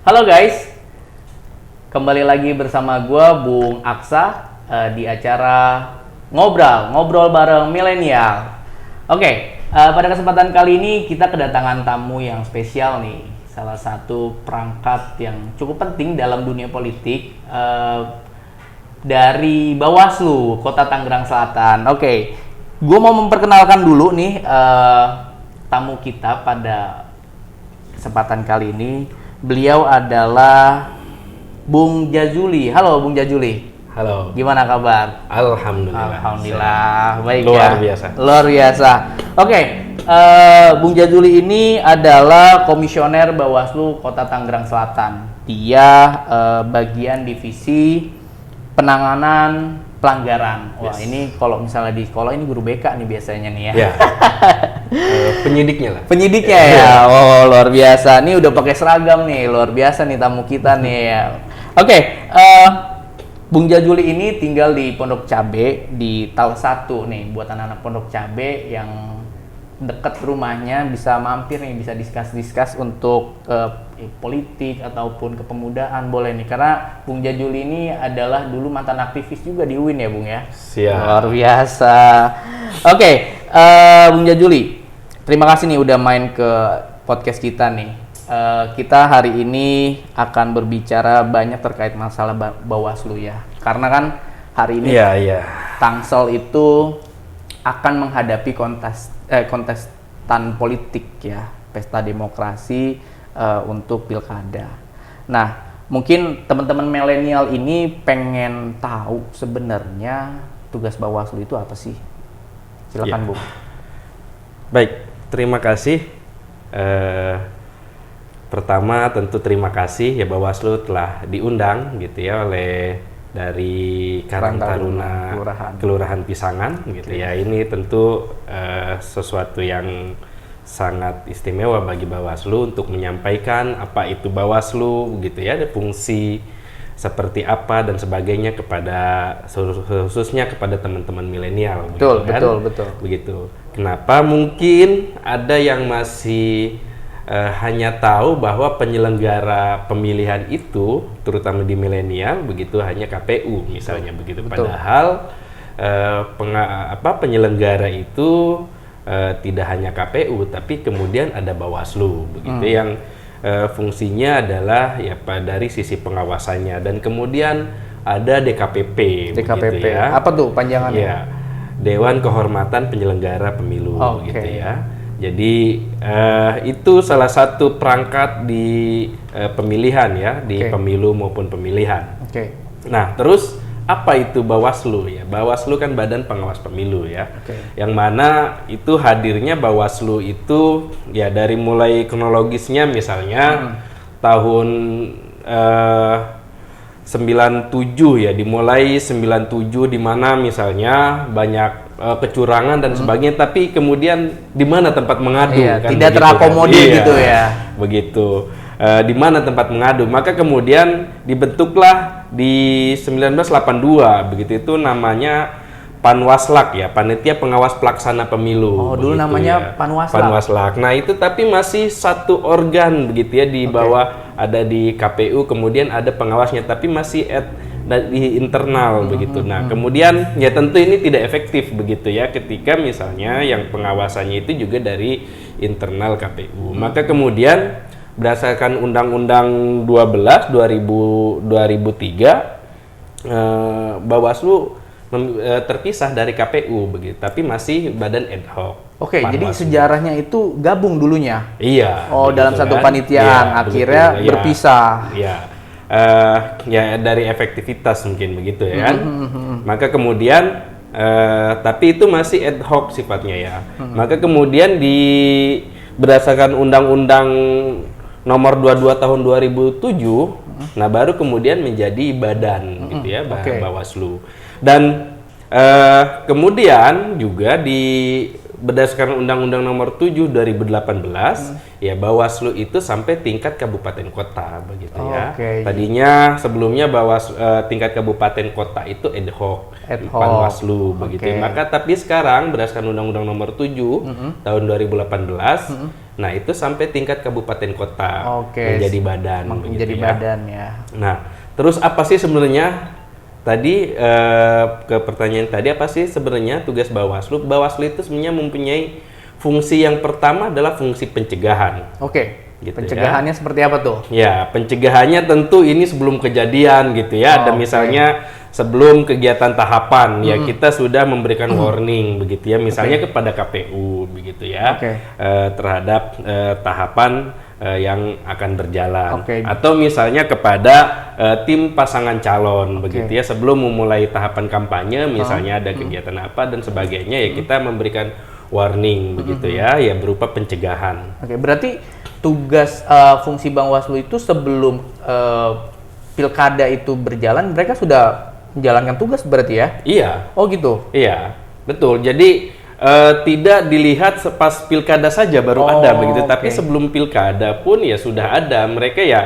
Halo guys, kembali lagi bersama gue Bung Aksa di acara ngobrol bareng milenial. Oke, pada kesempatan kali ini kita kedatangan tamu yang spesial nih, salah satu perangkat yang cukup penting dalam dunia politik dari Bawaslu Kota Tangerang Selatan. Oke, gue mau memperkenalkan dulu nih tamu kita pada kesempatan kali ini. Beliau adalah Bung Jazuli. Halo Bung Jazuli. Halo. Gimana kabar? Alhamdulillah. Alhamdulillah. Baik Luar ya. biasa. Luar biasa. Oke, Bung Jazuli ini adalah komisioner Bawaslu Kota Tangerang Selatan. Dia bagian divisi penanganan pelanggaran. Wah, ini kalau misalnya di sekolah ini guru BK nih biasanya nih ya. Ya. Penyidiknya lah. Penyidiknya ya. Oh, luar biasa. Nih udah pakai seragam nih. Luar biasa nih tamu kita nih ya. Oke, Bung Jazuli ini tinggal di Pondok Cabe di Tal 1 nih. Buat anak-anak Pondok Cabe yang dekat rumahnya bisa mampir nih, bisa diskus untuk politik ataupun kepemudaan boleh nih, karena Bung Jazuli ini adalah dulu mantan aktivis juga di UIN ya Bung ya. Siap. Luar biasa. Oke, Bung Jazuli, terima kasih nih udah main ke podcast kita nih. Kita hari ini akan berbicara banyak terkait masalah Bawaslu ya, karena kan hari ini Tangsel itu akan menghadapi kontestan politik ya, pesta demokrasi untuk pilkada. Nah, mungkin teman-teman milenial ini pengen tahu sebenarnya tugas Bawaslu itu apa sih? Silakan Bung. Baik, terima kasih. Pertama tentu terima kasih ya Bawaslu telah diundang gitu ya oleh dari Karang Taruna Kelurahan Pisangan gitu ya. Ini tentu sesuatu yang sangat istimewa bagi Bawaslu untuk menyampaikan apa itu Bawaslu gitu ya, ada fungsi seperti apa dan sebagainya kepada khususnya kepada teman-teman milenial. Betul, kan? betul. Begitu. Kenapa mungkin ada yang masih hanya tahu bahwa penyelenggara pemilihan itu, terutama di milenial, begitu hanya KPU misalnya, begitu. Betul. Padahal penyelenggara itu tidak hanya KPU, tapi kemudian ada Bawaslu, begitu, yang fungsinya adalah ya dari sisi pengawasannya, dan kemudian ada DKPP. DKPP, begitu ya. apa tuh panjangannya? Ya, Dewan Kehormatan Penyelenggara Pemilu, gitu ya. Jadi itu salah satu perangkat di pemilihan ya, di pemilu maupun pemilihan. Nah, terus apa itu Bawaslu ya? Bawaslu kan Badan Pengawas Pemilu ya. Yang mana itu hadirnya Bawaslu itu ya dari mulai kronologisnya misalnya tahun 97 ya, dimulai 97 di mana misalnya banyak kecurangan dan sebagainya, tapi kemudian di mana tempat mengadu kan, tidak terakomodir gitu ya. Begitu. Di mana tempat mengadu, maka kemudian dibentuklah di 1982 begitu, itu namanya Panwaslak ya, Panitia Pengawas Pelaksana Pemilu. Oh, dulu namanya ya. Panwaslak. Nah, itu tapi masih satu organ begitu ya, di bawah ada di KPU, kemudian ada pengawasnya, tapi masih di internal begitu. Nah, kemudian ya tentu ini tidak efektif begitu ya, ketika misalnya yang pengawasannya itu juga dari internal KPU. Maka kemudian berdasarkan Undang-Undang 12 2003 Bawaslu terpisah dari KPU begitu, tapi masih badan ad hoc. Jadi sejarahnya itu gabung dulunya. Iya. Oh, dalam satu panitiaan, akhirnya berpisah. Iya. Ya dari efektivitas mungkin begitu ya kan. Maka kemudian tapi itu masih ad hoc sifatnya ya. Maka kemudian berdasarkan Undang-Undang Nomor 22 Tahun 2007, nah baru kemudian menjadi badan gitu ya, Bawaslu. Dan kemudian juga berdasarkan Undang-Undang Nomor 7 2018, ya Bawaslu itu sampai tingkat kabupaten kota begitu ya. Tadinya sebelumnya tingkat kabupaten kota itu ad hoc. Panwaslu begitu. Maka tapi sekarang berdasarkan Undang-Undang Nomor 7 tahun 2018 Nah, itu sampai tingkat kabupaten kota menjadi badan. Menjadi badan ya. Nah, terus apa sih sebenarnya tadi ke pertanyaan tadi, apa sih sebenarnya tugas Bawaslu? Bawaslu itu sebenarnya mempunyai fungsi yang pertama adalah fungsi pencegahan. Gitu pencegahannya seperti apa tuh? Ya, pencegahannya tentu ini sebelum kejadian gitu ya. Ada misalnya sebelum kegiatan tahapan ya kita sudah memberikan warning begitu ya, misalnya kepada KPU begitu ya, terhadap tahapan yang akan berjalan, atau misalnya kepada tim pasangan calon begitu ya, sebelum memulai tahapan kampanye misalnya ada kegiatan apa dan sebagainya ya, kita memberikan warning begitu ya, ya berupa pencegahan. Berarti tugas fungsi Bawaslu itu sebelum pilkada itu berjalan, mereka sudah menjalankan tugas berarti ya? Iya. Oh gitu? Iya, betul. Jadi tidak dilihat pas pilkada saja baru ada begitu, tapi sebelum pilkada pun ya sudah ada. Mereka ya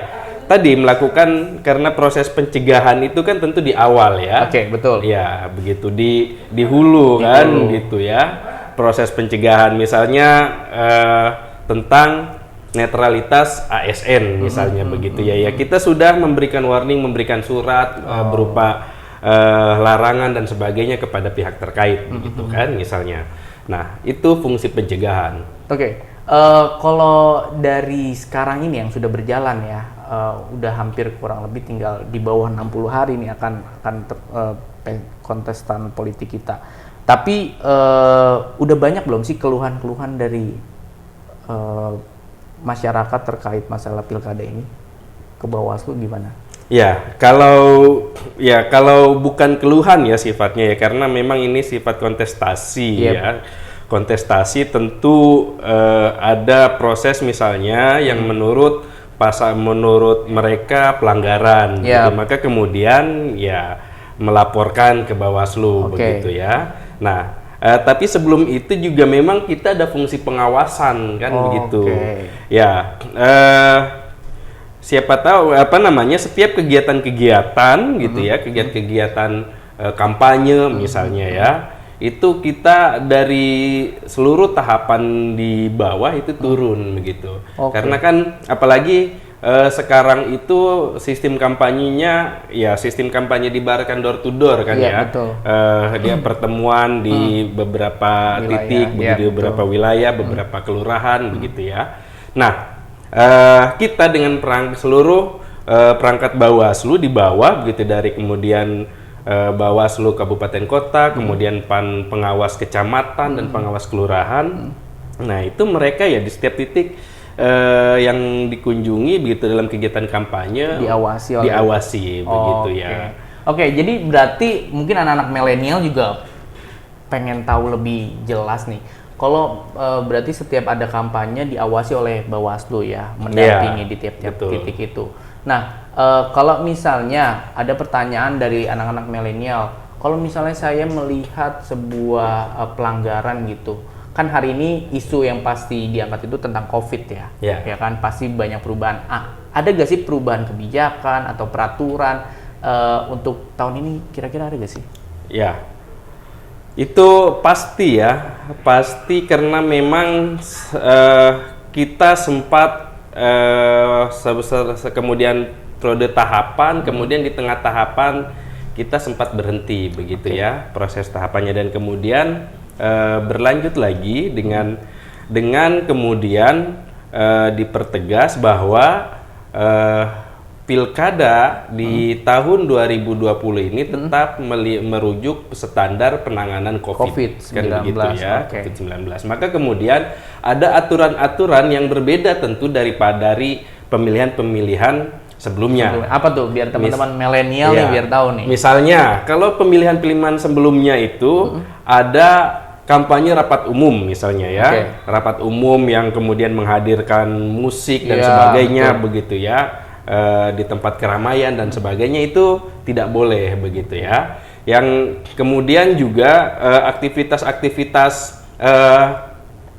tadi melakukan, karena proses pencegahan itu kan tentu di awal ya. Betul. Ya, begitu di hulu kan gitu ya. Proses pencegahan misalnya tentang netralitas ASN misalnya begitu ya. Ya kita sudah memberikan warning, memberikan surat berupa larangan dan sebagainya kepada pihak terkait begitu kan misalnya. Nah, itu fungsi pencegahan. Kalau dari sekarang ini yang sudah berjalan ya, udah hampir kurang lebih tinggal di bawah 60 hari nih akan kontestan politik kita. Tapi udah banyak belum sih keluhan-keluhan dari masyarakat terkait masalah pilkada ini? Ke Bawaslu gimana? Ya, kalau bukan keluhan ya sifatnya ya, karena memang ini sifat kontestasi ya. Kontestasi tentu ada proses misalnya yang menurut mereka pelanggaran, gitu. Maka kemudian ya melaporkan ke Bawaslu begitu ya. Nah, tapi sebelum itu juga memang kita ada fungsi pengawasan kan begitu. Ya. Siapa tahu setiap kegiatan-kegiatan gitu ya, kegiatan-kegiatan kampanye misalnya ya, itu kita dari seluruh tahapan di bawah itu turun begitu. Karena kan apalagi sekarang itu sistem kampanyenya ya sistem kampanye dibarkan door to door kan dia pertemuan di beberapa titik begitu, beberapa wilayah, beberapa kelurahan begitu ya. Nah, kita dengan seluruh perangkat Bawaslu di bawah begitu, dari kemudian Bawaslu kabupaten kota, kemudian pengawas kecamatan dan pengawas kelurahan. Nah, itu mereka ya di setiap titik yang dikunjungi begitu dalam kegiatan kampanye diawasi begitu ya. Jadi berarti mungkin anak-anak milenial juga pengen tahu lebih jelas nih. Kalau berarti setiap ada kampanye diawasi oleh Bawaslu ya, mendampingi di tiap-tiap titik itu. Nah, kalau misalnya ada pertanyaan dari anak-anak milenial, kalau misalnya saya melihat sebuah pelanggaran gitu, kan hari ini isu yang pasti diangkat itu tentang COVID ya, ya kan pasti banyak perubahan. Ada gak sih perubahan kebijakan atau peraturan untuk tahun ini kira-kira ada gak sih? Ya. Itu pasti ya, pasti karena memang kita sempat kemudian periode tahapan, kemudian di tengah tahapan kita sempat berhenti begitu ya proses tahapannya, dan kemudian berlanjut lagi dengan kemudian dipertegas bahwa pilkada di tahun 2020 ini tetap merujuk standar penanganan COVID-19 kan begitu ya, COVID-19. Maka kemudian ada aturan-aturan yang berbeda tentu dari pemilihan-pemilihan sebelumnya. Apa tuh biar teman-teman milenial nih biar tahu nih. Misalnya, kalau pemilihan-pemilihan sebelumnya itu ada kampanye rapat umum misalnya ya. Rapat umum yang kemudian menghadirkan musik dan sebagainya begitu ya. Di tempat keramaian dan sebagainya itu tidak boleh begitu ya. Yang kemudian juga aktivitas-aktivitas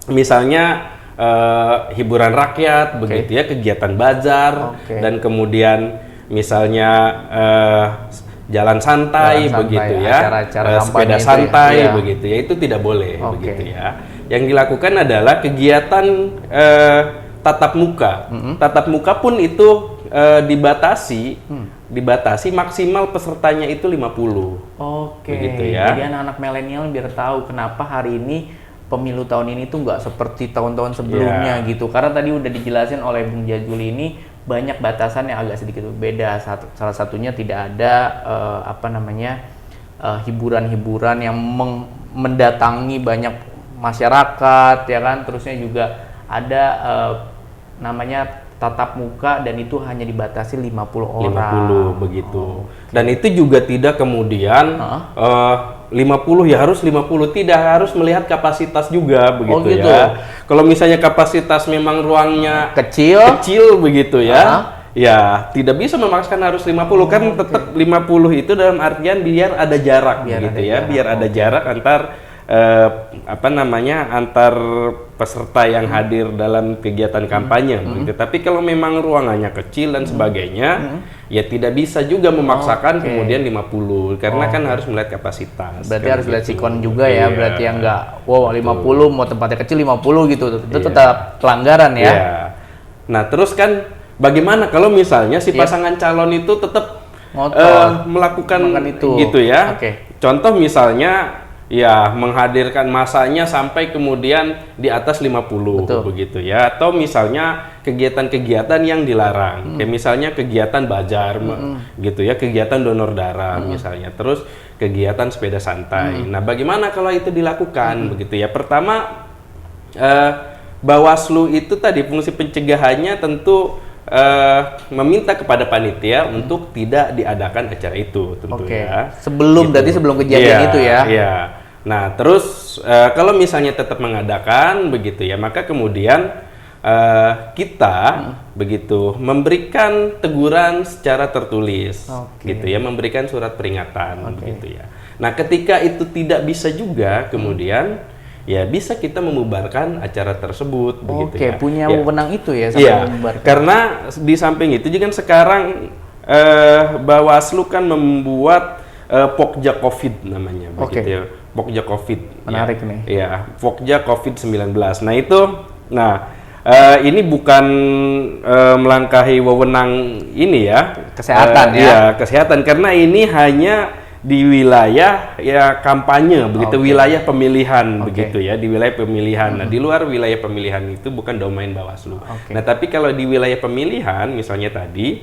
misalnya hiburan rakyat begitu ya, kegiatan bazar dan kemudian misalnya jalan santai begitu ya, acara-acara sepeda santai ya. begitu ya, itu tidak boleh begitu ya. yang dilakukan adalah kegiatan tatap muka. Tatap muka pun itu dibatasi maksimal pesertanya itu 50. Oke. Begitu ya. Jadi anak-anak milenial biar tahu kenapa hari ini pemilu tahun ini tuh nggak seperti tahun-tahun sebelumnya gitu. Karena tadi udah dijelasin oleh Bung Jajuli ini banyak batasan yang agak sedikit berbeda. Salah satunya tidak ada hiburan-hiburan yang mendatangi banyak masyarakat ya kan. Terusnya juga ada namanya tatap muka dan itu hanya dibatasi 50 orang. 50 begitu. Dan itu juga tidak kemudian 50 ya harus 50, tidak harus melihat kapasitas juga begitu gitu. ya. Kalau misalnya kapasitas memang ruangnya kecil begitu ya. Ya, tidak bisa memaksakan harus 50 kan tetap 50 itu dalam artian biar ada jarak biar ada jarak antar antar peserta yang hadir dalam kegiatan kampanye begitu. Tapi kalau memang ruangannya kecil dan sebagainya, ya tidak bisa juga memaksakan kemudian 50 karena kan harus melihat kapasitas. Berarti kan harus lihat gitu. sikon juga ya, berarti yang enggak 50 mau tempatnya kecil 50 gitu. Itu tetap pelanggaran ya. Iya. Nah, terus kan bagaimana kalau misalnya si pasangan calon itu tetap melakukan itu gitu ya. Contoh misalnya ya menghadirkan masanya sampai kemudian di atas 50 begitu ya, atau misalnya kegiatan-kegiatan yang dilarang kayak misalnya kegiatan bazar gitu ya, kegiatan donor darah misalnya, terus kegiatan sepeda santai. Nah, bagaimana kalau itu dilakukan begitu ya? Pertama, Bawaslu itu tadi fungsi pencegahannya tentu meminta kepada panitia untuk tidak diadakan acara itu tentu ya. Berarti sebelum kejadian itu ya. Iya. Nah, terus kalau misalnya tetap mengadakan begitu ya, maka kemudian kita begitu memberikan teguran secara tertulis gitu ya, memberikan surat peringatan begitu ya. Nah, ketika itu tidak bisa juga kemudian ya bisa kita membubarkan acara tersebut begitu ya. Punya wewenang itu ya sampai membubarkan. Karena di samping itu juga sekarang Bawaslu kan membuat Pokja Covid namanya begitu ya. Pokja Covid. Menarik nih. Iya, Pokja Covid-19. Nah, itu ini bukan melangkahi wewenang ini ya. Kesehatan ya. Iya, kesehatan karena ini hanya di wilayah ya kampanye begitu, wilayah pemilihan begitu ya, di wilayah pemilihan. Nah, di luar wilayah pemilihan itu bukan domain Bawaslu. Nah, tapi kalau di wilayah pemilihan misalnya tadi,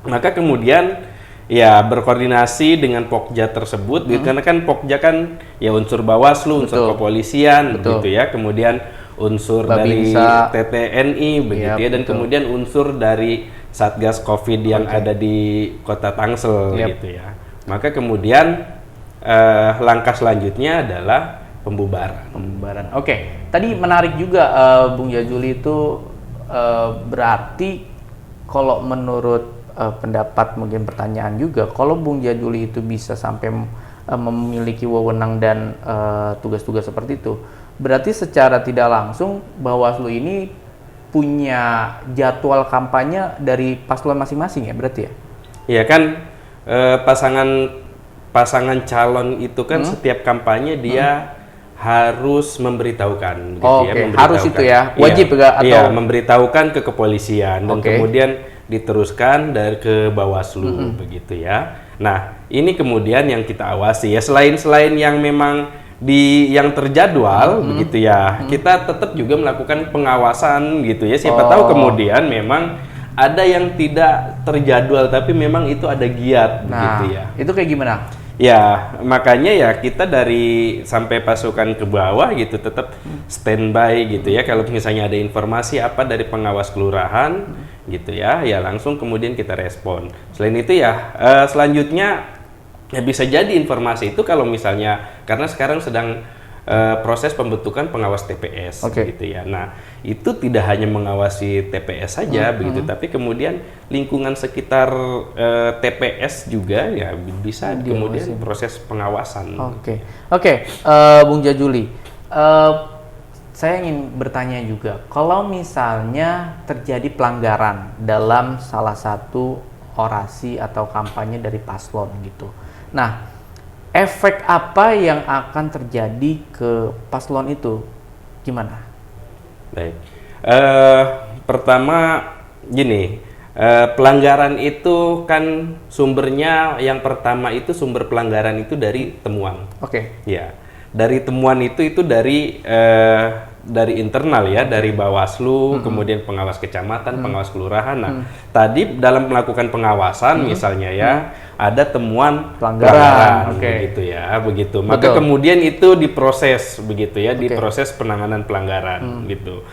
maka kemudian ya berkoordinasi dengan Pokja tersebut karena kan Pokja kan ya unsur Bawaslu, unsur kepolisian begitu ya, kemudian unsur Babinsa, dari TTNI begitu ya, dan kemudian unsur dari Satgas Covid yang ada di Kota Tangsel gitu ya. Maka kemudian langkah selanjutnya adalah pembubaran. Tadi menarik juga Bung Jajuli itu berarti kalau menurut pendapat mungkin pertanyaan juga, kalau Bung Jajuli itu bisa sampai memiliki wewenang dan tugas-tugas seperti itu, berarti secara tidak langsung Bawaslu ini punya jadwal kampanye dari paslon masing-masing ya berarti ya? Iya kan, pasangan calon itu kan setiap kampanye dia harus memberitahukan gitu ya, harus itu ya, wajib atau memberitahukan ke kepolisian dan kemudian diteruskan dari ke Bawaslu begitu ya. Nah, ini kemudian yang kita awasi ya, selain yang memang yang terjadwal begitu ya, kita tetap juga melakukan pengawasan gitu ya. Siapa tahu kemudian memang ada yang tidak terjadwal tapi memang itu ada giat begitu ya. Itu kayak gimana? Ya, makanya ya kita dari sampai pasukan ke bawah gitu tetap standby gitu ya. Kalau misalnya ada informasi apa dari pengawas kelurahan gitu ya, ya langsung kemudian kita respon. Selain itu ya selanjutnya ya bisa jadi informasi itu kalau misalnya karena sekarang sedang proses pembentukan pengawas TPS gitu ya. Nah, itu tidak hanya mengawasi TPS saja begitu, tapi kemudian lingkungan sekitar TPS juga ya bisa kemudian proses pengawasan. Bung Jajuli, saya ingin bertanya juga, kalau misalnya terjadi pelanggaran dalam salah satu orasi atau kampanye dari paslon gitu. Nah, efek apa yang akan terjadi ke paslon itu? gimana? Baik. Pertama gini, pelanggaran itu kan sumbernya yang pertama itu sumber pelanggaran itu dari temuan. Oke. Ya, dari temuan itu dari internal ya, dari Bawaslu, kemudian pengawas kecamatan, pengawas kelurahan. Nah, tadi dalam melakukan pengawasan misalnya ya, ada temuan pelanggaran, begitu ya, begitu. Maka kemudian itu diproses begitu ya, diproses penanganan pelanggaran gitu.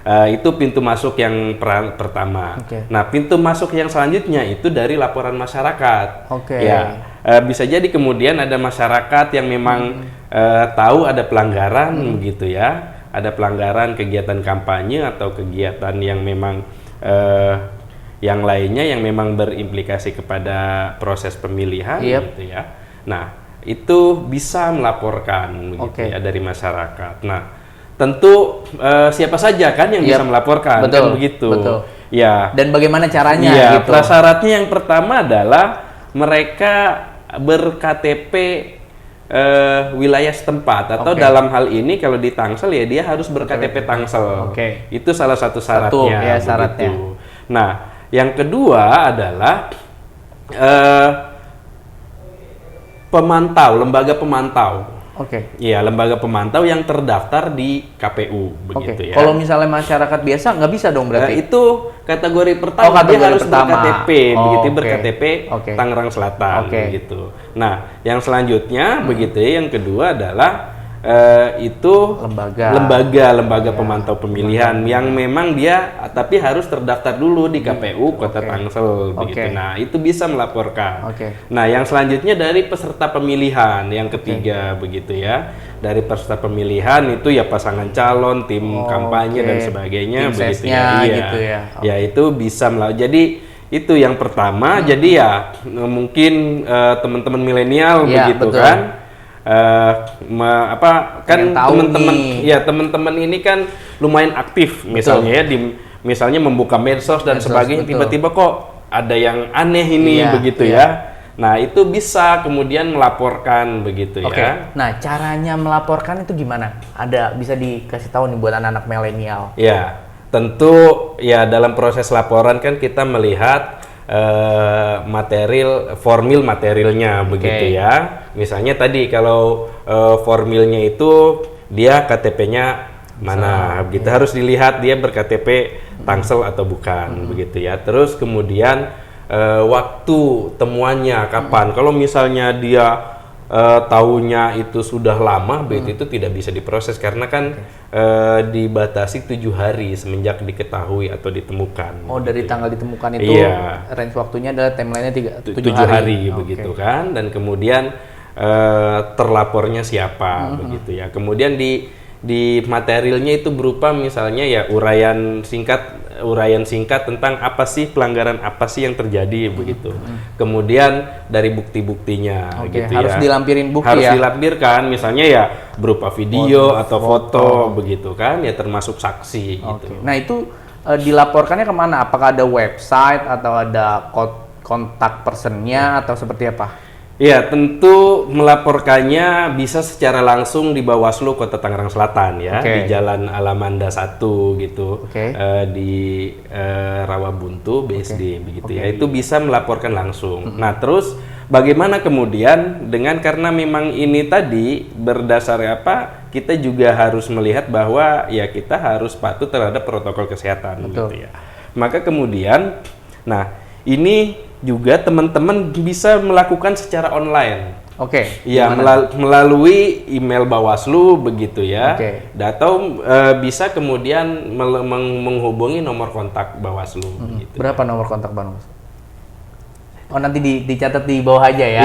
Itu pintu masuk yang pertama. Nah, pintu masuk yang selanjutnya itu dari laporan masyarakat. Ya, bisa jadi kemudian ada masyarakat yang memang tahu ada pelanggaran begitu ya. Ada pelanggaran kegiatan kampanye atau kegiatan yang memang yang lainnya yang memang berimplikasi kepada proses pemilihan gitu ya. Nah, itu bisa melaporkan begitu ya dari masyarakat. Nah, tentu siapa saja kan yang bisa melaporkan, kan begitu. Ya. Dan bagaimana caranya? Ya, gitu. Prasyaratnya yang pertama adalah mereka ber-KTP wilayah setempat atau dalam hal ini kalau di Tangsel ya dia harus ber-KTP Tangsel. Itu salah satu syaratnya. Syaratnya. Nah, yang kedua adalah pemantau, lembaga pemantau. Iya, lembaga pemantau yang terdaftar di KPU begitu ya. Kalau misalnya masyarakat biasa nggak bisa dong berarti? Itu kategori pertama dia harus ber-KTP, begitu ber-KTP Tangerang Selatan begitu. Nah, yang selanjutnya begitu ya, yang kedua adalah itu lembaga pemantau pemilihan yang memang dia tapi harus terdaftar dulu di KPU Kota Tangsel begitu. Nah, itu bisa melaporkan. Nah, yang selanjutnya dari peserta pemilihan yang ketiga begitu ya. Dari peserta pemilihan itu ya pasangan calon, tim kampanye dan sebagainya begitu ya. Gitu ya. Ya, itu bisa jadi itu yang pertama. Jadi ya mungkin teman-teman milenial begitu kan. Teman-teman ini kan lumayan aktif misalnya ya misalnya membuka medsos dan sebagainya, tiba-tiba kok ada yang aneh ini begitu ya. Nah, itu bisa kemudian melaporkan begitu ya. Nah, caranya melaporkan itu gimana? Ada bisa dikasih tahu nih buat anak-anak milenial? Ya, tentu ya dalam proses laporan kan kita melihat formil materialnya begitu ya. Misalnya tadi kalau formilnya itu dia KTP-nya mana begitu, harus dilihat dia ber-KTP Tangsel atau bukan begitu ya. Terus kemudian waktu temuannya kapan. Kalau misalnya dia tahunya itu sudah lama, itu tidak bisa diproses karena kan dibatasi 7 hari semenjak diketahui atau ditemukan. Oh, dari tanggal ditemukan itu range waktunya adalah timeline-nya 7 hari begitu kan. Dan kemudian terlapornya siapa begitu ya. Kemudian di materialnya itu berupa misalnya ya uraian singkat tentang apa sih pelanggaran apa sih yang terjadi begitu. Kemudian dari bukti-buktinya gitu harus ya. dilampirin bukti harus dilampirkan misalnya ya berupa video atau foto begitu kan ya, termasuk saksi gitu. Nah, itu dilaporkannya kemana? Apakah ada website atau ada kontak personnya atau seperti apa? Ya, tentu melaporkannya bisa secara langsung di Bawaslu Kota Tangerang Selatan ya, di Jalan Alamanda 1 gitu, di Rawabuntu BSD begitu ya. Itu bisa melaporkan langsung. Nah, terus bagaimana kemudian karena memang ini tadi berdasar kita juga harus melihat bahwa ya kita harus patuh terhadap protokol kesehatan gitu ya. Maka kemudian ini juga teman-teman bisa melakukan secara online. Ya, melalui email Bawaslu begitu ya. Atau bisa kemudian menghubungi nomor kontak Bawaslu gitu. Berapa nomor kontak Bawaslu? Oh, nanti dicatat di bawah aja ya.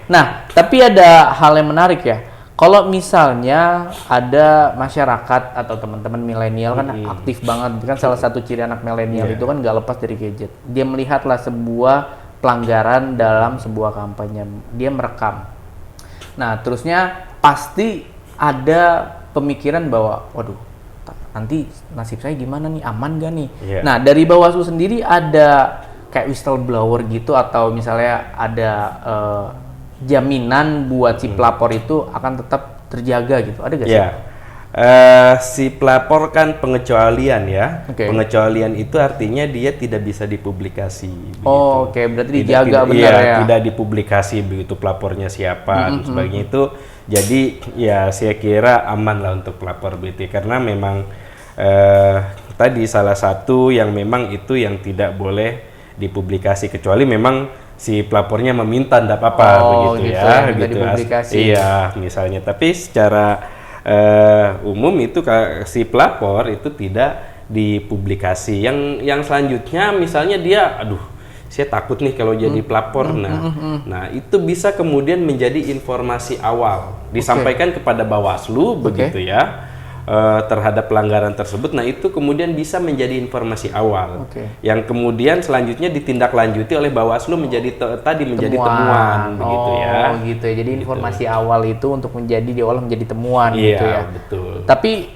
Nah, tapi ada hal yang menarik ya. Kalau misalnya ada masyarakat atau teman-teman milenial kan aktif banget, kan salah satu ciri anak milenial itu kan nggak lepas dari gadget. Dia melihatlah sebuah pelanggaran dalam sebuah kampanye, dia merekam. Nah, terusnya pasti ada pemikiran bahwa, waduh, nanti nasib saya gimana nih, aman gak nih? Nah, dari Bawaslu sendiri ada kayak whistleblower gitu atau misalnya ada jaminan buat si pelapor itu akan tetap terjaga gitu, ada gak sih? si pelapor kan pengecualian ya. Oke. Pengecualian itu artinya dia tidak bisa dipublikasi. Begitu. Oh, oke, berarti dijaga benar iya, ya. tidak dipublikasi begitu pelapornya siapa dan sebagainya itu. Jadi ya saya kira aman lah untuk pelapor begitu karena memang tadi salah satu yang memang itu yang tidak boleh dipublikasi kecuali memang si pelapornya meminta tidak apa-apa begitu gitu ya, minta gitu. dipublikasi. Iya, misalnya. Tapi secara umum itu si pelapor itu tidak dipublikasi. Yang selanjutnya misalnya dia, aduh, saya takut nih kalau jadi pelapor. Nah, itu bisa kemudian menjadi informasi awal disampaikan kepada Bawaslu begitu ya. Terhadap pelanggaran tersebut, nah itu kemudian bisa menjadi informasi awal, yang kemudian selanjutnya ditindaklanjuti oleh Bawaslu menjadi temuan begitu ya. Oh gitu ya, jadi informasi awal itu untuk diolah menjadi temuan gitu ya. Betul. Tapi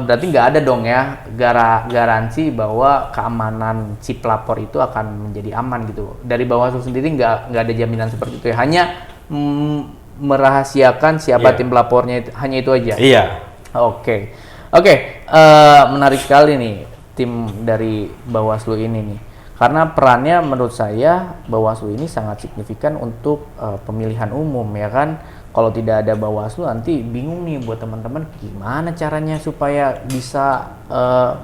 berarti nggak ada dong ya garansi bahwa keamanan si pelapor itu akan menjadi aman gitu. Dari Bawaslu sendiri nggak ada jaminan seperti itu ya. Hanya merahasiakan siapa tim pelapornya hanya itu aja. Iya. Oke, menarik sekali nih tim dari Bawaslu ini nih, karena perannya menurut saya Bawaslu ini sangat signifikan untuk pemilihan umum ya kan. Kalau tidak ada Bawaslu nanti bingung nih buat teman-teman gimana caranya supaya bisa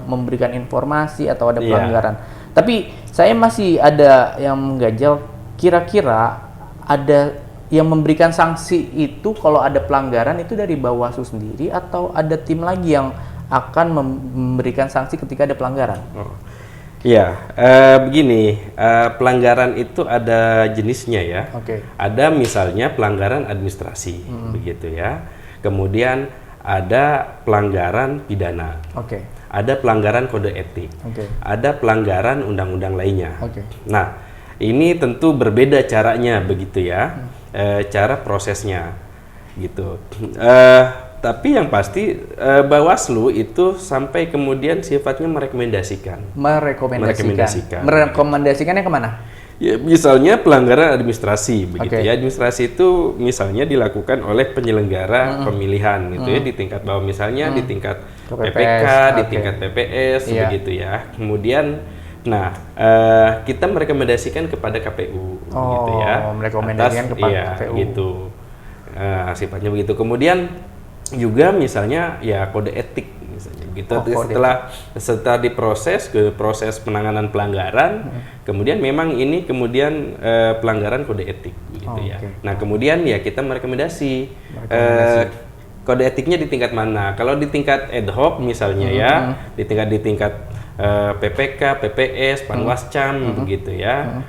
memberikan informasi atau ada pelanggaran. Tapi saya masih ada yang mengganjal, kira-kira ada yang memberikan sanksi itu kalau ada pelanggaran itu dari Bawaslu sendiri atau ada tim lagi yang akan memberikan sanksi ketika ada pelanggaran? Iya, begini, pelanggaran itu ada jenisnya ya. Ada misalnya pelanggaran administrasi, begitu ya. Kemudian ada pelanggaran pidana. Ada pelanggaran kode etik. Ada pelanggaran undang-undang lainnya. Nah, ini tentu berbeda caranya begitu ya. Cara prosesnya gitu. Tapi yang pasti Bawaslu itu sampai kemudian sifatnya merekomendasikan. Merekomendasikannya kemana? Ya, misalnya pelanggaran administrasi begitu ya. Administrasi itu misalnya dilakukan oleh penyelenggara pemilihan gitu ya di tingkat bawah, misalnya di tingkat PPK, di tingkat PPS begitu ya. Kemudian kita merekomendasikan kepada KPU, gitu ya. Merekomendasikan kepada KPU. Gitu. Sifatnya begitu. Kemudian juga misalnya ya kode etik, misalnya gitu. Setelah diproses ke proses penanganan pelanggaran, kemudian memang ini kemudian pelanggaran kode etik, gitu ya. Nah kemudian ya kita merekomendasi. Kode etiknya di tingkat mana? Kalau di tingkat ad hoc misalnya ya, di tingkat PPK, PPS, Panwascam begitu ya,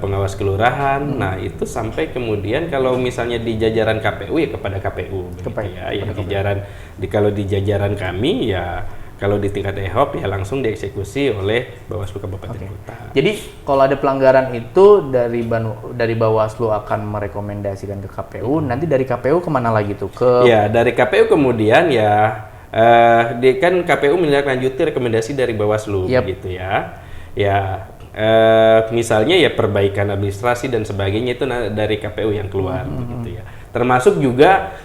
pengawas kelurahan. Nah itu sampai kemudian kalau misalnya di jajaran KPU ya kepada KPU, ya. Kalau di jajaran kami ya, kalau di tingkat ad hoc ya langsung dieksekusi oleh Bawaslu Kabupaten Kota. Jadi kalau ada pelanggaran itu dari Bawaslu akan merekomendasikan ke KPU, nanti dari KPU kemana lagi tuh? Ya dari KPU kemudian ya. Kan KPU menindaklanjuti rekomendasi dari Bawaslu gitu ya. Ya misalnya ya perbaikan administrasi dan sebagainya itu dari KPU yang keluar begitu ya. Termasuk juga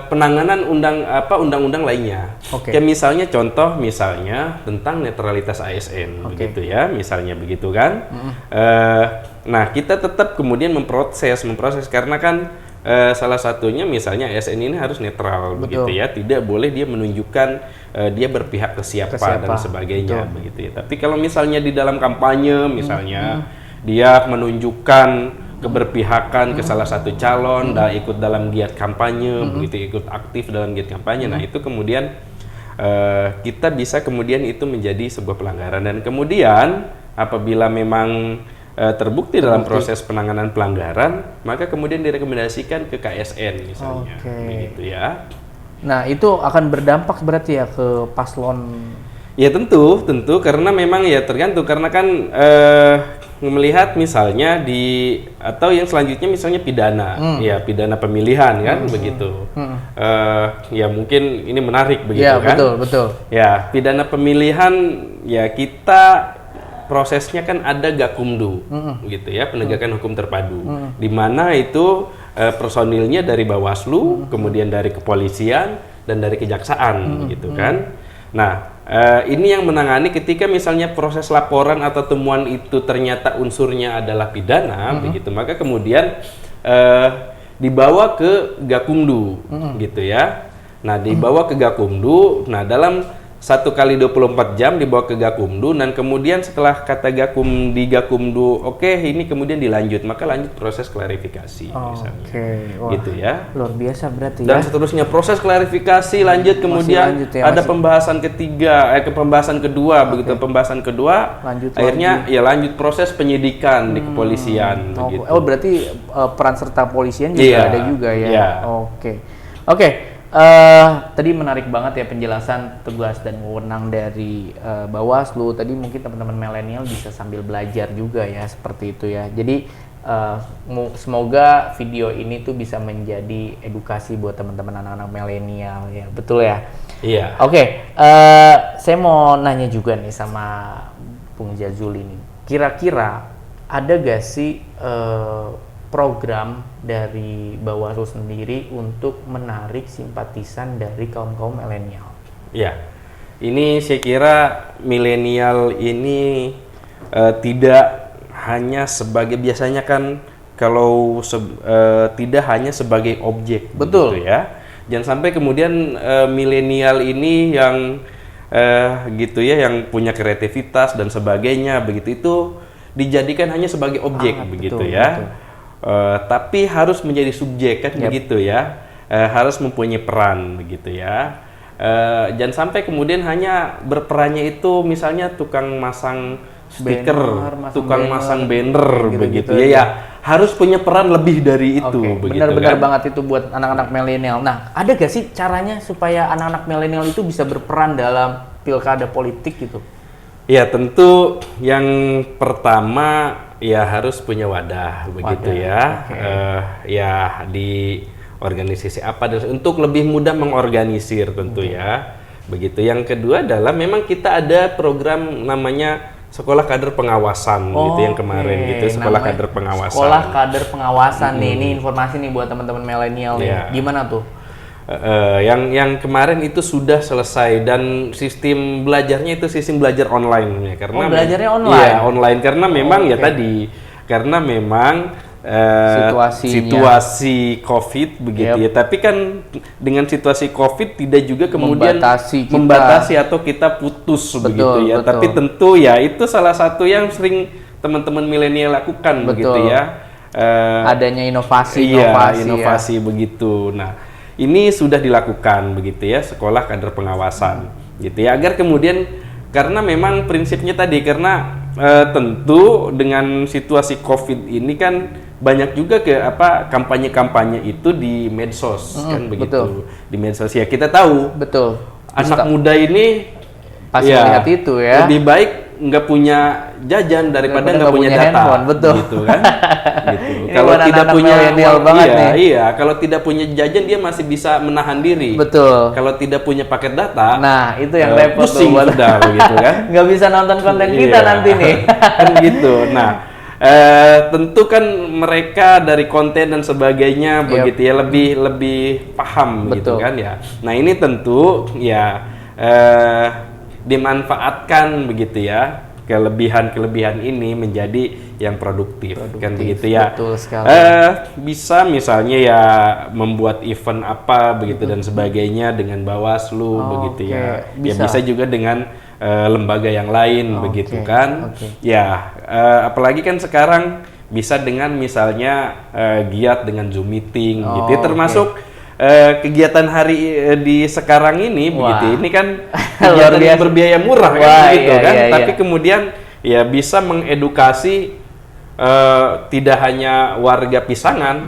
penanganan undang-undang lainnya. Kayak misalnya contoh misalnya tentang netralitas ASN begitu ya, misalnya begitu kan. Nah, kita tetap kemudian memproses karena kan salah satunya misalnya ASN ini harus netral begitu ya, tidak boleh dia menunjukkan dia berpihak ke siapa dan sebagainya begitu ya. Tapi kalau misalnya di dalam kampanye misalnya dia menunjukkan keberpihakan ke salah satu calon dan ikut dalam giat kampanye begitu, ikut aktif dalam giat kampanye, nah itu kemudian kita bisa kemudian itu menjadi sebuah pelanggaran, dan kemudian apabila memang terbukti dalam proses penanganan pelanggaran, maka kemudian direkomendasikan ke KSN misalnya, begitu ya. Nah itu akan berdampak berarti ya ke paslon? Ya tentu karena memang ya tergantung, karena kan melihat misalnya atau yang selanjutnya misalnya pidana, ya pidana pemilihan kan begitu. Ya mungkin ini menarik begitu kan? Betul. Ya pidana pemilihan ya kita prosesnya kan ada Gakumdu, gitu ya, penegakan hukum terpadu, di mana itu personilnya dari Bawaslu, kemudian dari kepolisian dan dari kejaksaan, gitu kan. Nah, ini yang menangani ketika misalnya proses laporan atau temuan itu ternyata unsurnya adalah pidana, begitu, maka kemudian dibawa ke Gakumdu, gitu ya. Nah, dibawa ke Gakumdu. Nah, dalam 1 kali 24 jam dibawa ke Gakumdu, dan kemudian setelah kata di Gakumdu, oke, ini kemudian dilanjut, maka lanjut proses klarifikasi, misalnya. Wah, gitu ya. luar biasa berarti Dan ya. seterusnya proses klarifikasi lanjut, kemudian lanjut ya, ada pembahasan ketiga, pembahasan kedua, begitu pembahasan kedua, Lanjut akhirnya ya lanjut proses penyidikan di kepolisian, begitu. Oh, berarti peran serta polisian juga Iya, ada juga ya. iya. Oke. Tadi menarik banget ya penjelasan tugas dan wewenang dari Bawaslu. Tadi mungkin teman-teman milenial bisa sambil belajar juga ya, seperti itu ya. Jadi semoga video ini tuh bisa menjadi edukasi buat teman-teman anak-anak milenial ya, betul ya? Iya. Oke, saya mau nanya juga nih sama Bung Jazuli nih. Kira-kira ada gak sih program dari Bawaslu sendiri untuk menarik simpatisan dari kaum-kaum milenial? Ya, ini saya kira milenial ini tidak hanya sebagai, biasanya kan kalau tidak hanya sebagai objek, betul gitu ya. Jangan sampai kemudian milenial ini yang gitu ya, yang punya kreativitas dan sebagainya, begitu, itu dijadikan hanya sebagai objek, begitu betul, ya. betul. Tapi harus menjadi subjek kan, begitu ya, harus mempunyai peran, begitu ya. Jangan sampai kemudian hanya berperannya itu misalnya tukang masang stiker, tukang masang banner, begitu ya. Harus punya peran lebih dari itu, begitu. Benar-benar kan? banget itu buat anak-anak milenial. Nah, ada gak sih caranya supaya anak-anak milenial itu bisa berperan dalam pilkada politik gitu? Ya, tentu yang pertama ya harus punya wadah, begitu ya. Ya di organisasi apa, dan untuk lebih mudah mengorganisir tentu ya. Begitu. Yang kedua adalah memang kita ada program namanya Sekolah Kader Pengawasan, gitu, yang kemarin gitu, Sekolah Kader Pengawasan. Sekolah Kader Pengawasan nih, ini informasi nih buat teman-teman milenial nih. Gimana tuh? Yang kemarin itu sudah selesai, dan sistem belajarnya itu sistem belajar online ya, karena belajarnya online. Iya, online karena memang ya tadi, karena memang situasi COVID begitu ya. Tapi kan dengan situasi COVID tidak juga kemudian membatasi atau kita putus, begitu ya. Tapi tentu ya itu salah satu yang sering teman-teman milenial lakukan, begitu ya. Adanya inovasi ya. Begitu. Nah, ini sudah dilakukan, begitu ya, Sekolah Kader Pengawasan, gitu ya, agar kemudian, karena memang prinsipnya tadi, karena tentu dengan situasi COVID ini kan banyak juga kampanye-kampanye itu di medsos, kan begitu. Di medsos ya, kita tahu anak muda ini pasti melihat itu ya, lebih baik nggak punya jajan daripada nggak punya data, handphone, gitu kan. Gitu. Kalau tidak punya kalau tidak punya jajan dia masih bisa menahan diri. Betul. Kalau tidak punya paket data, nah itu yang repot pusing tuh, sudah, begitu kan. Nggak bisa nonton konten kita nanti nih. Kan gitu. Nah, tentu kan mereka dari konten dan sebagainya, begitu ya, lebih paham, gitu kan ya. Nah, ini tentu ya dimanfaatkan, begitu ya, kelebihan ini menjadi yang produktif kan, begitu ya. Betul sekali. Bisa misalnya ya membuat event apa, begitu, dan sebagainya dengan Bawaslu, begitu ya. Ya bisa juga dengan lembaga yang lain, begitu kan. Ya, apalagi kan sekarang bisa dengan misalnya giat dengan Zoom meeting, gitu ya, termasuk kegiatan hari di sekarang ini, begitu. Ini kan kegiatan yang berbiaya murah, kan, gitu kan. Tapi kemudian ya bisa mengedukasi tidak hanya warga Pisangan,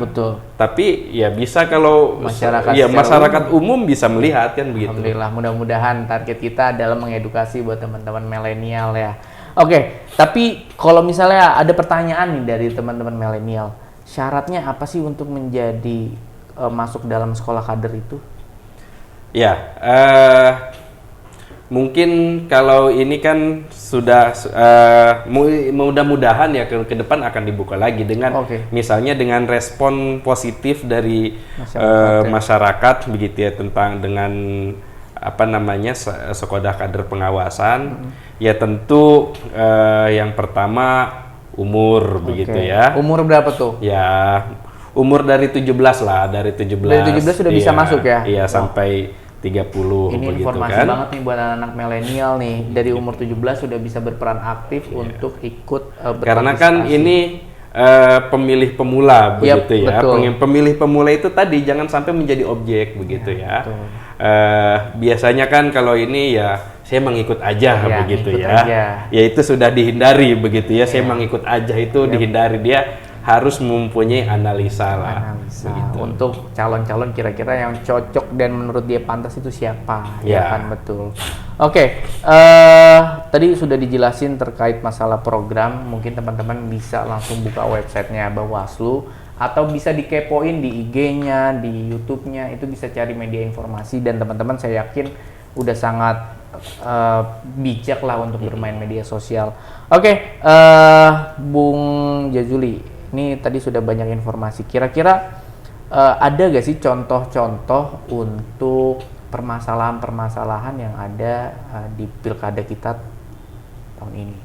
tapi ya bisa kalau masyarakat umum bisa melihat, kan begitu. Alhamdulillah, mudah-mudahan target kita adalah mengedukasi buat teman-teman milenial ya. Oke, tapi kalau misalnya ada pertanyaan nih dari teman-teman milenial, syaratnya apa sih untuk menjadi masuk dalam sekolah kader itu? Ya, mungkin kalau ini kan sudah mudah-mudahan ya ke depan akan dibuka lagi dengan misalnya dengan respon positif dari masyarakat begitu ya, tentang dengan apa namanya Sekodah Kader Pengawasan. Ya tentu yang pertama umur begitu ya. Umur berapa tuh? Ya umur dari 17 lah, dari 17. Dari 17 sudah bisa masuk ya? Iya, sampai 30 ini begitu informasi kan. banget nih buat anak milenial nih, dari umur 17 sudah bisa berperan aktif untuk ikut karena kan ini pemilih pemula begitu ya. Pemilih pemula itu tadi jangan sampai menjadi objek begitu ya. Biasanya kan kalau ini ya saya mengikut aja begitu ya. Ya itu sudah dihindari begitu ya. Saya mengikut aja itu dihindari, dia harus mempunyai analisa lah begitu. Untuk calon-calon kira-kira yang cocok dan menurut dia pantas itu siapa, ya kan, betul. Tadi sudah dijelasin terkait masalah program, mungkin teman-teman bisa langsung buka websitenya Bawaslu atau bisa dikepoin di IG-nya, di YouTube-nya, itu bisa cari media informasi, dan teman-teman saya yakin udah sangat bijak lah untuk bermain media sosial. Bung Jazuli, ini tadi sudah banyak informasi. Kira-kira ada gak sih contoh-contoh untuk permasalahan-permasalahan yang ada di pilkada kita tahun ini?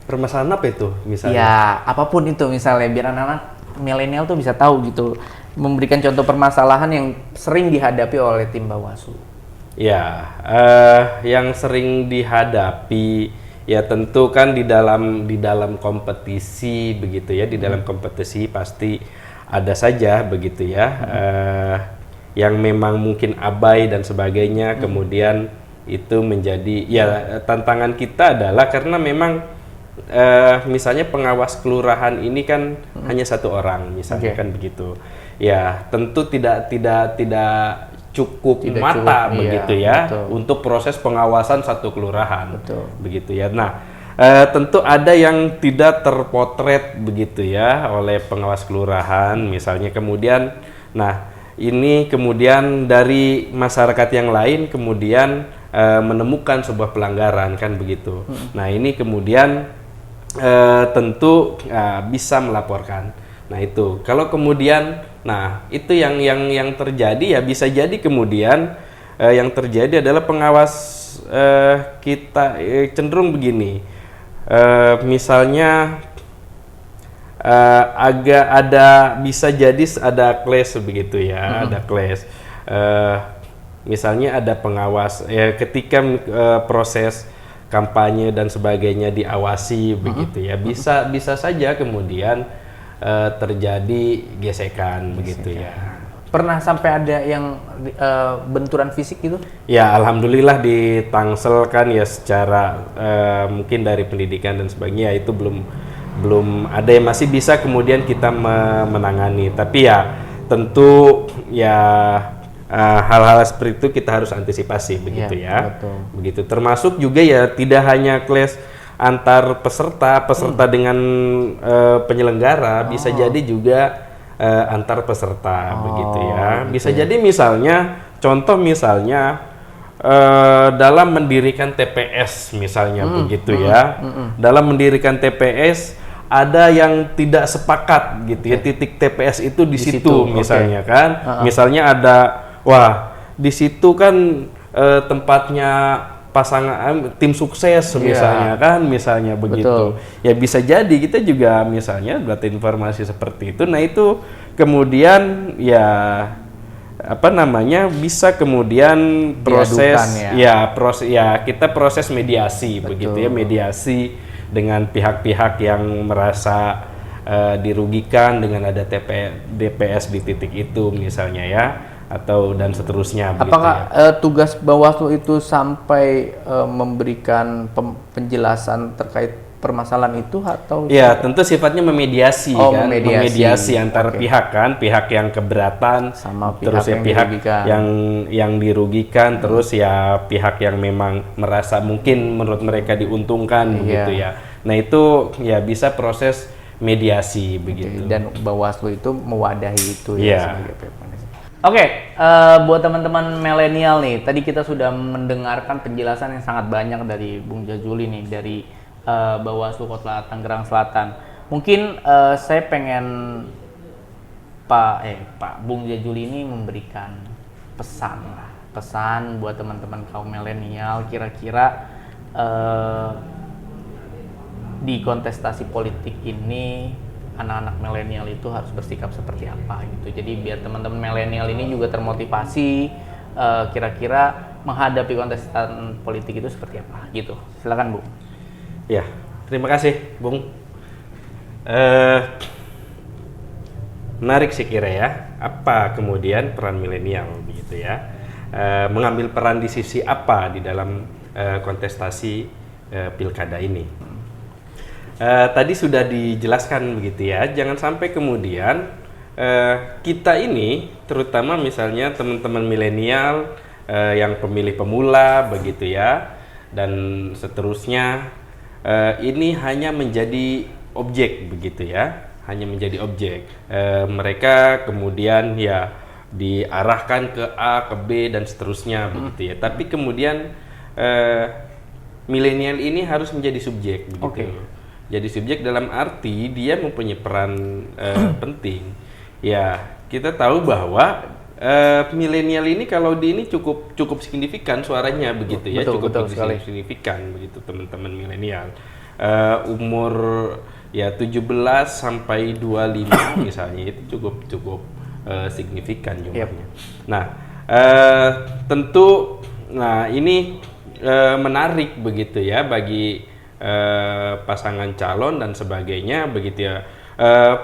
Permasalahan apa itu misalnya? Ya, apapun itu misalnya, biar anak-anak milenial tuh bisa tahu gitu. Memberikan contoh permasalahan yang sering dihadapi oleh tim Bawaslu. Ya, yang sering dihadapi ya tentu kan di dalam kompetisi begitu ya, di dalam kompetisi pasti ada saja begitu ya, yang memang mungkin abai dan sebagainya. Kemudian itu menjadi ya tantangan kita adalah karena memang misalnya pengawas kelurahan ini kan hanya satu orang misalnya kan begitu. Ya tentu tidak cukup mata begitu ya, untuk proses pengawasan satu kelurahan begitu ya. Nah, tentu ada yang tidak terpotret begitu ya oleh pengawas kelurahan misalnya. Kemudian nah ini kemudian dari masyarakat yang lain kemudian menemukan sebuah pelanggaran kan begitu. Nah ini kemudian tentu bisa melaporkan. Nah itu kalau kemudian, nah itu yang terjadi ya, bisa jadi kemudian yang terjadi adalah pengawas kita cenderung begini, misalnya agak ada, bisa jadi ada clash begitu ya, ada clash. Misalnya ada pengawas ketika proses kampanye dan sebagainya diawasi begitu ya, bisa saja kemudian terjadi gesekan begitu ya. Pernah sampai ada yang benturan fisik gitu? Ya alhamdulillah di Tangsel kan ya, secara mungkin dari pendidikan dan sebagainya itu belum ada yang masih bisa kemudian kita menangani. Tapi ya tentu ya hal-hal seperti itu kita harus antisipasi begitu ya. Betul. Begitu termasuk juga ya tidak hanya clash antar peserta dengan penyelenggara, bisa jadi juga antar peserta begitu ya. Bisa jadi misalnya contoh misalnya dalam mendirikan TPS misalnya begitu ya. Dalam mendirikan TPS ada yang tidak sepakat gitu ya, titik TPS itu di situ misalnya kan. Misalnya ada, wah di situ kan tempatnya pasangan tim sukses misalnya kan, misalnya begitu. Ya bisa jadi kita juga misalnya dapat informasi seperti itu. Nah itu kemudian ya apa namanya bisa kemudian proses kita proses mediasi begitu ya, mediasi dengan pihak-pihak yang merasa dirugikan dengan ada DPS di titik itu misalnya ya, atau dan seterusnya. Apakah tugas Bawaslu itu sampai memberikan penjelasan terkait permasalahan itu atau? Ya tentu sifatnya memediasi kan, memediasi antar pihak kan, pihak yang keberatan sama terus pihak yang dirugikan, terus ya pihak yang memang merasa mungkin menurut mereka diuntungkan begitu ya. Nah itu ya bisa proses mediasi begitu. Dan Bawaslu itu mewadahi itu ya sebagai Oke, buat teman-teman milenial nih, tadi kita sudah mendengarkan penjelasan yang sangat banyak dari Bung Jazuli nih, dari Bawaslu Kota Tangerang Selatan. Mungkin saya pengen Pak Bung Jazuli ini memberikan pesan buat teman-teman kaum milenial, kira-kira di kontestasi politik ini anak-anak milenial itu harus bersikap seperti apa gitu. Jadi biar teman-teman milenial ini juga termotivasi kira-kira menghadapi kontestan politik itu seperti apa gitu. Silakan, Bu. Ya, terima kasih, Bung. Menarik sih kira ya. Apa kemudian peran milenial begitu ya? Mengambil peran di sisi apa di dalam kontestasi pilkada ini? Tadi sudah dijelaskan begitu ya, jangan sampai kemudian kita ini, terutama misalnya teman-teman milenial yang pemilih pemula begitu ya, dan seterusnya, ini hanya menjadi objek begitu ya, hanya menjadi objek. Mereka kemudian ya diarahkan ke A, ke B dan seterusnya begitu ya. Tapi kemudian milenial ini harus menjadi subjek begitu. Jadi subjek dalam arti dia mempunyai peran penting. Ya, kita tahu bahwa milenial ini kalau di ini cukup signifikan suaranya begitu ya, cukup signifikan begitu teman-teman milenial. Umur ya 17 sampai 25 misalnya itu cukup signifikan jumlahnya. Nah, tentu ini menarik begitu ya bagi pasangan calon dan sebagainya begitu ya.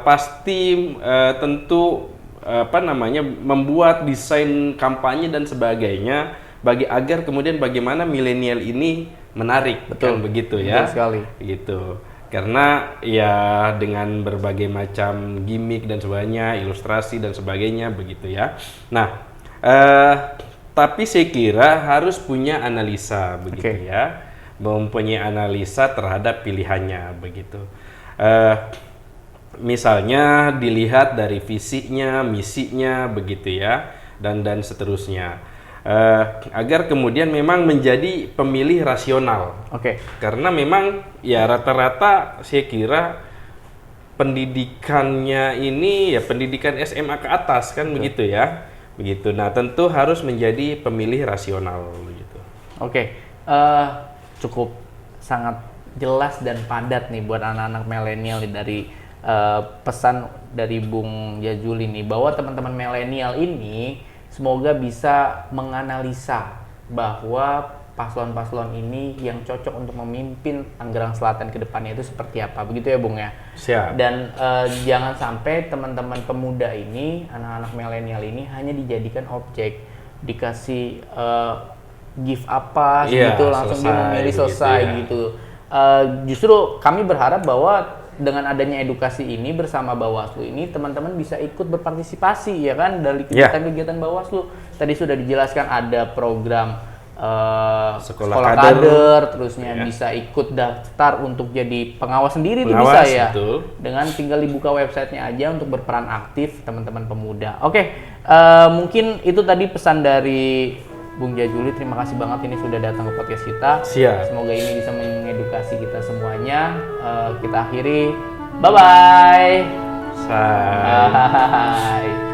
Pasti tentu membuat desain kampanye dan sebagainya agar kemudian bagaimana milenial ini menarik. Betul. Kan begitu ya. Betul sekali. Gitu. Karena ya dengan berbagai macam gimmick dan sebagainya, ilustrasi dan sebagainya begitu ya. Nah, tapi saya kira harus punya analisa begitu ya. Mempunyai analisa terhadap pilihannya begitu. Misalnya dilihat dari visinya, misinya begitu ya, dan seterusnya. Agar kemudian memang menjadi pemilih rasional. Karena memang ya rata-rata saya kira pendidikannya ini ya pendidikan SMA ke atas kan begitu ya. Begitu. Nah, tentu harus menjadi pemilih rasional begitu. Cukup sangat jelas dan padat nih buat anak-anak milenial dari pesan dari Bung Jazuli nih, bahwa teman-teman milenial ini semoga bisa menganalisa bahwa paslon-paslon ini yang cocok untuk memimpin Tangerang Selatan ke depannya itu seperti apa, begitu ya Bung ya? Siap. Dan jangan sampai teman-teman pemuda ini, anak-anak milenial ini hanya dijadikan objek, dikasih gift apa gitu langsung dia memilih selesai gitu. Justru kami berharap bahwa dengan adanya edukasi ini bersama Bawaslu ini teman-teman bisa ikut berpartisipasi ya kan dari kegiatan-kegiatan Bawaslu. Tadi sudah dijelaskan ada program sekolah kader, terusnya bisa ikut daftar untuk jadi pengawas sendiri itu bisa ya. Betul. Dengan tinggal dibuka websitenya aja untuk berperan aktif teman-teman pemuda. Mungkin itu tadi pesan dari Bung Jazuli. Terima kasih banget ini sudah datang ke podcast kita. Siap. Semoga ini bisa mengedukasi kita semuanya. Kita akhiri. Bye-bye. Bye.